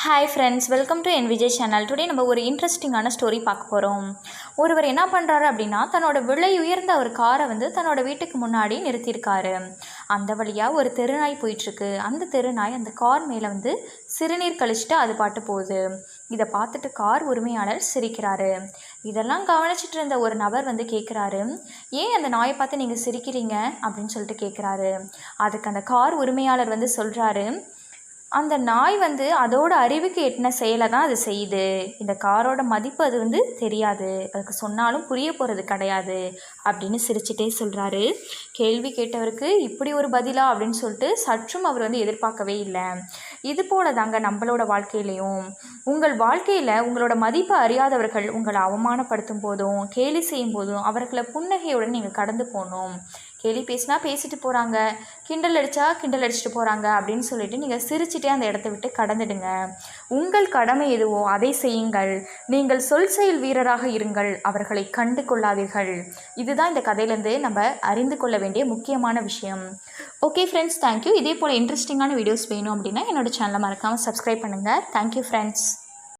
Hi friends, welcome to N Vijay channel. Today நம்ம ஒரு இன்ட்ரெஸ்டிங்கான ஸ்டோரி பார்க்க போகிறோம். ஒருவர் என்ன பண்ணுறாரு அப்படின்னா, தன்னோட விலை உயர்ந்த ஒரு காரை தன்னோட வீட்டுக்கு முன்னாடி நிறுத்தியிருக்காரு. அந்த வழியாக ஒரு தெருநாய் போயிட்டுருக்கு. அந்த தெருநாய் அந்த கார் மேலே சிறுநீர் கழிச்சிட்டு அது பாட்டு போகுது. இதை பார்த்துட்டு கார் உரிமையாளர் சிரிக்கிறாரு. இதெல்லாம் கவனிச்சிட்டு இருந்த ஒரு நபர் கேட்குறாரு, ஏன் அந்த நாயை பார்த்து நீங்கள் சிரிக்கிறீங்க அப்படின்னு சொல்லிட்டு கேட்குறாரு. அதுக்கு அந்த கார் உரிமையாளர் சொல்கிறாரு, அந்த நாய் அதோட அறிவுக்கு எட்டின செயலை தான் அது செய்யுது. இந்த காரோட மதிப்பு அது தெரியாது, அதுக்கு சொன்னாலும் புரிய போகிறது கிடையாது அப்படின்னு சிரிச்சிட்டே சொல்கிறாரு. கேள்வி கேட்டவருக்கு இப்படி ஒரு பதிலா அப்படின்னு சொல்லிட்டு சற்றும் அவர் எதிர்பார்க்கவே இல்லை. இது போல தாங்க நம்மளோட வாழ்க்கையிலையும், உங்கள் வாழ்க்கையில் உங்களோட மதிப்பை அறியாதவர்கள் உங்களை அவமானப்படுத்தும் போதும் கேலி செய்யும் போதும் அவர்களை புன்னகையுடன் நீங்கள் கடந்து போகணும். கேலி பேசினா பேசிட்டு போகிறாங்க, கிண்டல் அடித்தா கிண்டல் அடிச்சுட்டு போகிறாங்க அப்படின்னு சொல்லிட்டு நீங்கள் சிரிச்சிட்டே அந்த இடத்த விட்டு கடந்துடுங்க. உங்கள் கடமை எதுவோ அதை செய்யுங்கள். நீங்கள் சொல் செயல் வீரராக இருங்கள், அவர்களை கண்டு கொள்ளாதீர்கள். இதுதான் இந்த கதையிலேருந்து நம்ம அறிந்து கொள்ள வேண்டிய முக்கியமான விஷயம். Okay friends, thank you. இதே போல் இன்ட்ரெஸ்டிங்கான வீடியோஸ் வேணும் அப்படின்னா என்னோடய சேனலை மறக்காமல் சப்ஸ்கிரைப் பண்ணுங்கள். Thank you friends.